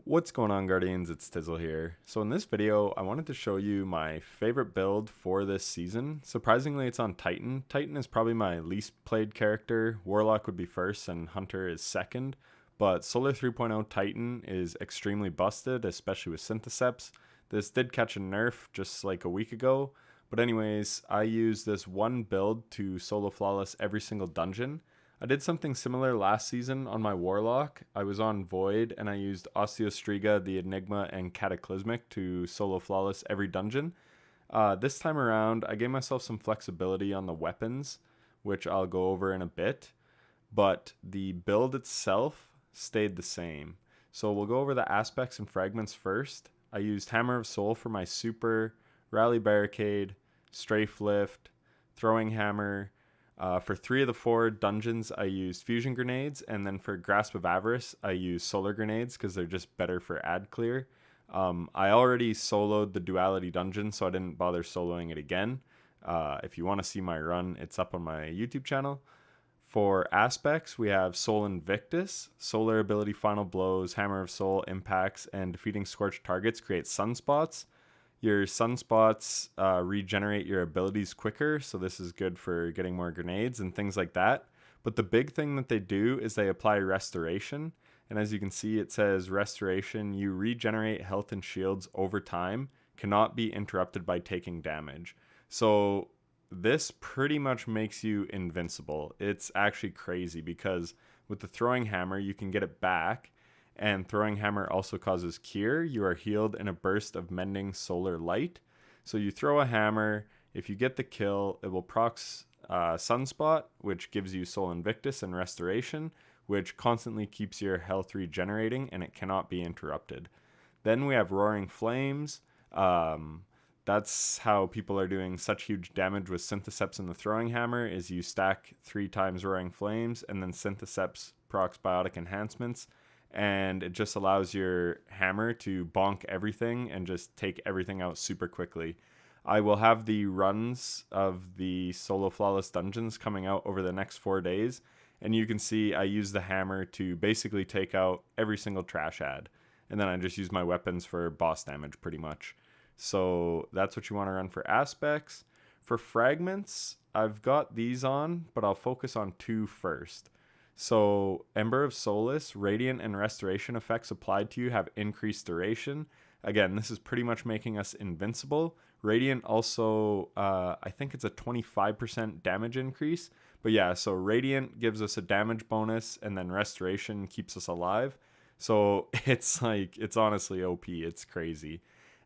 What's going on, Guardians? It's Tizzle here. So in this video, I wanted to show you my favorite build for this season. Surprisingly, it's on Titan. Titan is probably my least played character. Warlock would be first and Hunter is second. But Solar 3.0 Titan is extremely busted, especially with Syntheseps. This did catch a nerf just like a week ago. But anyways, I use this one build to solo flawless every single dungeon. I did something similar last season on my Warlock. I was on Void and I used Osteostriga, the Enigma, and Cataclysmic to solo flawless every dungeon. This time around, I gave myself some flexibility on the weapons, which I'll go over in a bit, but the build itself stayed the same. So we'll go over the aspects and fragments first. I used Hammer of Soul for my super, Rally Barricade, Strafe Lift, Throwing Hammer. For 3 of the 4 dungeons, I used fusion grenades, and then for Grasp of Avarice, I used solar grenades because they're just better for ad clear. I already soloed the duality dungeon, so I didn't bother soloing it again. If you want to see my run, it's up on my YouTube channel. For aspects, we have Soul Invictus, Solar Ability Final Blows, Hammer of Soul, Impacts, and defeating scorched targets create sunspots. Your sunspots regenerate your abilities quicker, so this is good for getting more grenades and things like that. But the big thing that they do is they apply restoration. And as you can see, it says restoration, you regenerate health and shields over time, cannot be interrupted by taking damage. So this pretty much makes you invincible. It's actually crazy because with the throwing hammer, you can get it back. And Throwing Hammer also causes Cure. You are healed in a burst of Mending Solar Light. So you throw a hammer. If you get the kill, it will procs Sunspot, which gives you Soul Invictus and Restoration, which constantly keeps your health regenerating, and it cannot be interrupted. Then we have Roaring Flames. That's how people are doing such huge damage with Syntheseps and the Throwing Hammer, is you stack 3 times Roaring Flames, and then Syntheseps procs Biotic Enhancements, and it just allows your hammer to bonk everything and just take everything out super quickly. I will have the runs of the solo flawless dungeons coming out over the next 4 days, and you can see I use the hammer to basically take out every single trash ad, and then I just use my weapons for boss damage pretty much. So that's what you want to run for aspects. For fragments, I've got these on, but I'll focus on 2 first. So Ember of Solace, Radiant, and Restoration effects applied to you have increased duration. Again, this is pretty much making us invincible. Radiant also, I think it's a 25% damage increase. But yeah, so Radiant gives us a damage bonus, and then Restoration keeps us alive. So it's honestly OP. It's crazy.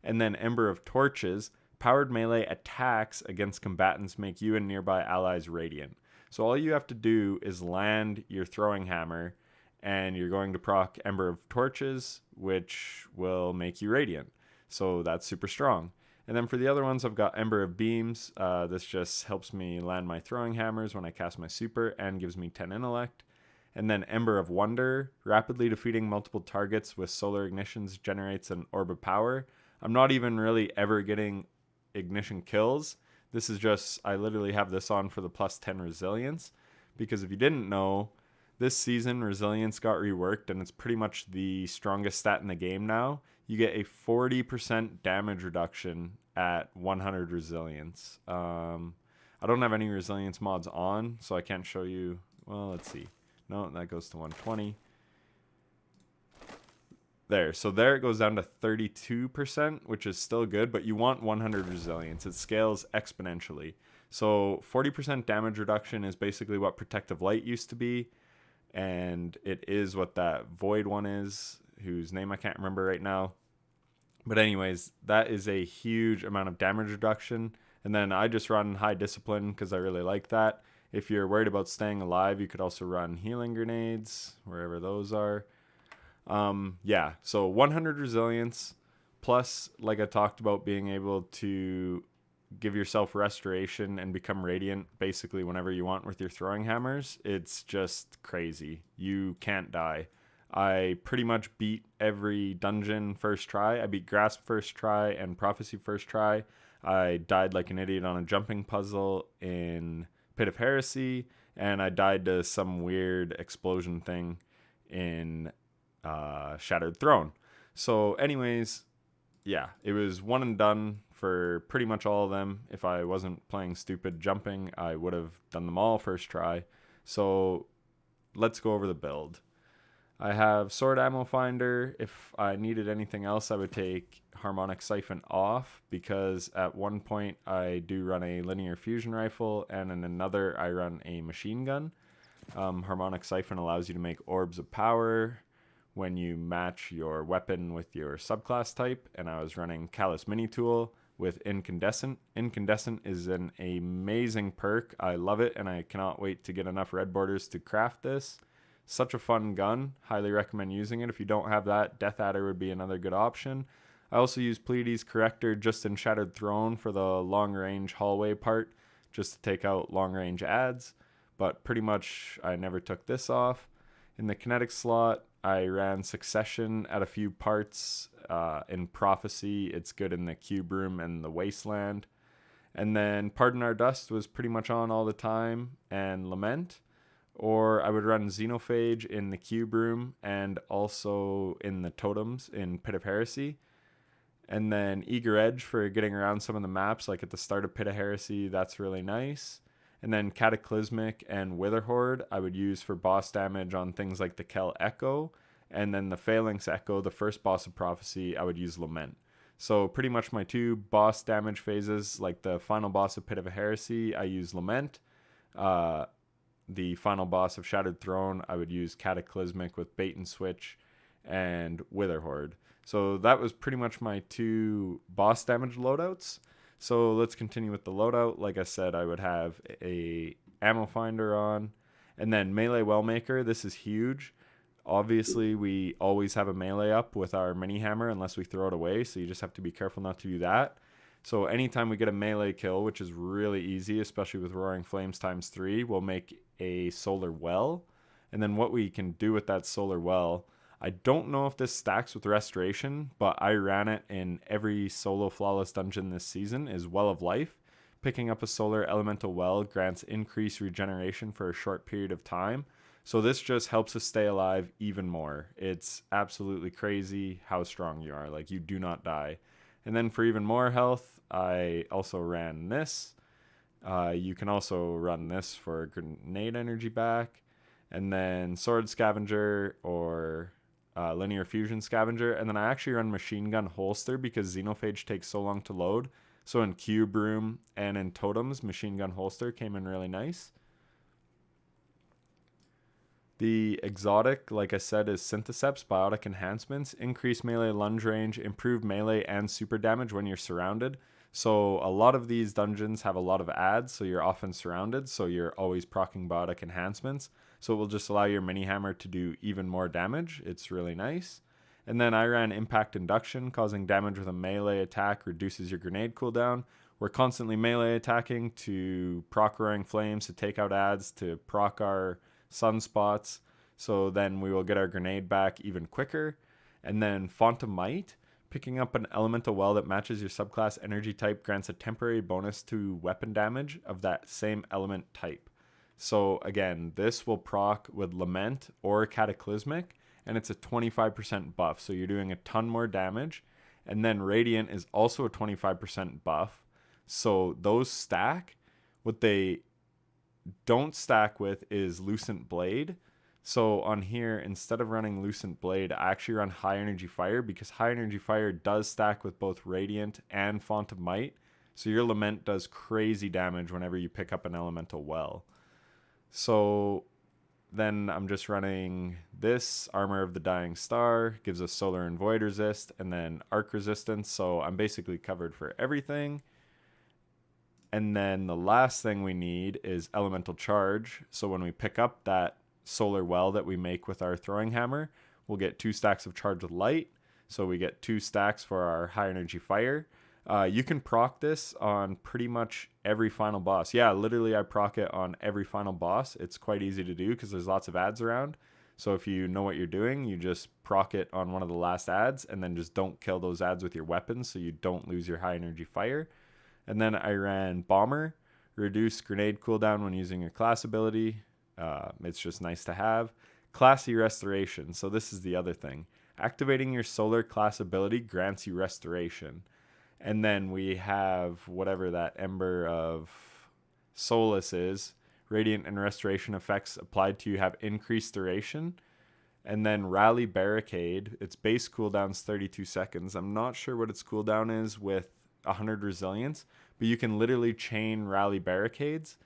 And then Ember of Torches, powered melee attacks against combatants make you and nearby allies radiant. So all you have to do is land your throwing hammer, and you're going to proc Ember of Torches, which will make you radiant. So that's super strong. And then for the other ones, I've got Ember of Beams. This just helps me land my throwing hammers when I cast my super and gives me 10 intellect. And then Ember of Wonder, rapidly defeating multiple targets with solar ignitions generates an orb of power. I'm not even really ever getting ignition kills. This is just, I literally have this on for the plus 10 resilience, because if you didn't know, this season resilience got reworked and it's pretty much the strongest stat in the game now. You get a 40% damage reduction at 100 resilience. I don't have any resilience mods on, so I can't show you. Well, let's see. No, that goes to 120. So there it goes down to 32%, which is still good, but you want 100 resilience. It scales exponentially. So 40% damage reduction is basically what Protective Light used to be, and it is what that Void one is, whose name I can't remember right now. But anyways, that is a huge amount of damage reduction. And then I just run High Discipline because I really like that. If you're worried about staying alive, you could also run Healing Grenades, wherever those are. Yeah, so 100 resilience, plus, like I talked about, being able to give yourself restoration and become radiant basically whenever you want with your throwing hammers. It's just crazy. You can't die. I pretty much beat every dungeon first try. I beat Grasp first try and Prophecy first try. I died like an idiot on a jumping puzzle in Pit of Heresy, and I died to some weird explosion thing in Shattered Throne. So anyways, yeah, it was one and done for pretty much all of them. If I wasn't playing stupid jumping, I would have done them all first try. So let's go over the build. I have sword ammo finder. If I needed anything else, I would take harmonic siphon off, because at one point I do run a linear fusion rifle, and in another I run a machine gun. Harmonic siphon allows you to make orbs of power when you match your weapon with your subclass type, and I was running Callus Mini Tool with Incandescent. Incandescent is an amazing perk. I love it, and I cannot wait to get enough red borders to craft this. Such a fun gun. Highly recommend using it. If you don't have that, Death Adder would be another good option. I also use Pleiades Corrector just in Shattered Throne for the long range hallway part, just to take out long range ads. But pretty much I never took this off. In the kinetic slot, I ran Succession at a few parts. In Prophecy, it's good in the Cube Room and the Wasteland. And then Pardon Our Dust was pretty much on all the time, and Lament. Or I would run Xenophage in the Cube Room and also in the Totems in Pit of Heresy. And then Eager Edge for getting around some of the maps, like at the start of Pit of Heresy, that's really nice. And then Cataclysmic and Witherhoard I would use for boss damage on things like the Kel Echo. And then the Phalanx Echo, the first boss of Prophecy, I would use Lament. So pretty much my two boss damage phases, like the final boss of Pit of Heresy, I use Lament. The final boss of Shattered Throne, I would use Cataclysmic with Bait and Switch and Witherhoard. So that was pretty much my two boss damage loadouts. So let's continue with the loadout. Like I said, I would have a ammo finder on, and then melee wellmaker. This is huge. Obviously, we always have a melee up with our mini hammer unless we throw it away, so you just have to be careful not to do that. So anytime we get a melee kill, which is really easy, especially with Roaring Flames ×3, we'll make a solar well. And then what we can do with that solar well, I don't know if this stacks with Restoration, but I ran it in every solo flawless dungeon this season, is Well of Life. Picking up a solar elemental well grants increased regeneration for a short period of time. So this just helps us stay alive even more. It's absolutely crazy how strong you are. Like, you do not die. And then for even more health, I also ran this. You can also run this for grenade energy back. And then Sword Scavenger or Linear Fusion Scavenger. And then I actually run Machine Gun Holster because Xenophage takes so long to load. So in Cube Room and in Totems, Machine Gun Holster came in really nice. The exotic, like I said, is Syntheseps, Biotic Enhancements, increase melee lunge range, improve melee and super damage when you're surrounded. So a lot of these dungeons have a lot of ads, so you're often surrounded, so you're always proccing Biotic Enhancements. So it will just allow your mini hammer to do even more damage. It's really nice. And then I ran Impact Induction, causing damage with a melee attack reduces your grenade cooldown. We're constantly melee attacking to proc Roaring Flames, to take out ads, to proc our sunspots, so then we will get our grenade back even quicker. And then Font of Might, picking up an elemental well that matches your subclass energy type grants a temporary bonus to weapon damage of that same element type. So again, this will proc with Lament or Cataclysmic, and it's a 25% buff, so you're doing a ton more damage. And then Radiant is also a 25% buff, so those stack. What they don't stack with is Lucent Blade. So on here, instead of running Lucent Blade, I actually run High Energy Fire, because High Energy Fire does stack with both Radiant and Font of Might. So your Lament does crazy damage whenever you pick up an elemental well. So then I'm just running this Armor of the Dying Star, gives us Solar and Void Resist, and then Arc Resistance. So I'm basically covered for everything. And then the last thing we need is Elemental Charge. So when we pick up that solar well that we make with our throwing hammer, we'll get 2 stacks of Charge with Light. So we get 2 stacks for our High Energy Fire. You can proc this on pretty much every final boss. Yeah, literally I proc it on every final boss. It's quite easy to do because there's lots of ads around. So if you know what you're doing, you just proc it on one of the last ads, and then just don't kill those ads with your weapons so you don't lose your High Energy Fire. And then I ran Bomber, reduce grenade cooldown when using your class ability. It's just nice to have. Classy Restoration. So this is the other thing. Activating your solar class ability grants you restoration. And then we have whatever that Ember of Solace is. Radiant and restoration effects applied to you have increased duration. And then Rally Barricade, its base cooldown's 32 seconds. I'm not sure what its cooldown is with 100 resilience, but you can literally chain Rally Barricades.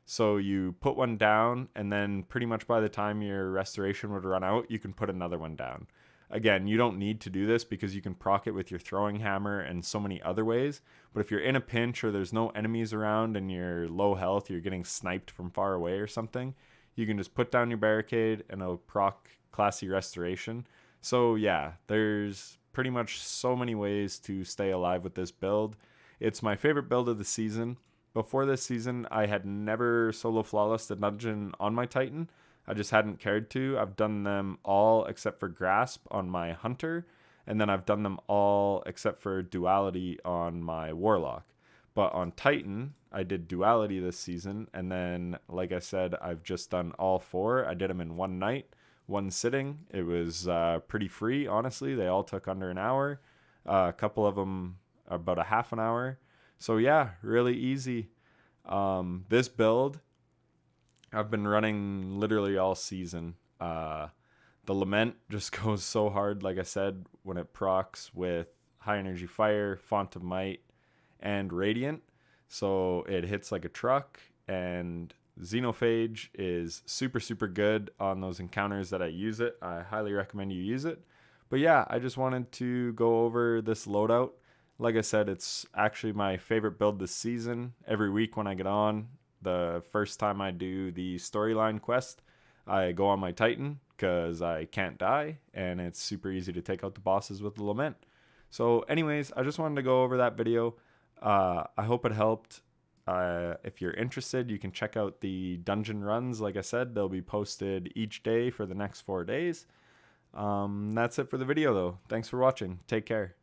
So you put one down, and then pretty much by the time your restoration would run out, you can put another one down. Again, you don't need to do this because you can proc it with your throwing hammer and so many other ways. But if you're in a pinch or there's no enemies around and you're low health, you're getting sniped from far away or something, you can just put down your barricade and it'll proc classy restoration. So yeah, there's pretty much so many ways to stay alive with this build. It's my favorite build of the season. Before this season, I had never solo flawless the dungeon on my Titan. I just hadn't cared to. I've done them all except for Grasp on my Hunter, and then I've done them all except for Duality on my Warlock. But on Titan, I did Duality this season, and then, like I said, I've just done all four. I did them in one night, one sitting. It was pretty free, honestly. They all took under an hour. A couple of them about a half an hour. So yeah, really easy. This build I've been running literally all season. The Lament just goes so hard, like I said, when it procs with High Energy Fire, Font of Might, and Radiant. So it hits like a truck, and Xenophage is super, super good on those encounters that I use it. I highly recommend you use it. But yeah, I just wanted to go over this loadout. Like I said, it's actually my favorite build this season. Every week when I get on, the first time I do the storyline quest, I go on my Titan because I can't die, and it's super easy to take out the bosses with the Lament. So anyways, I just wanted to go over that video. I hope it helped. If you're interested, you can check out the dungeon runs. Like I said, they'll be posted each day for the next 4 days. That's it for the video, though. Thanks for watching. Take care.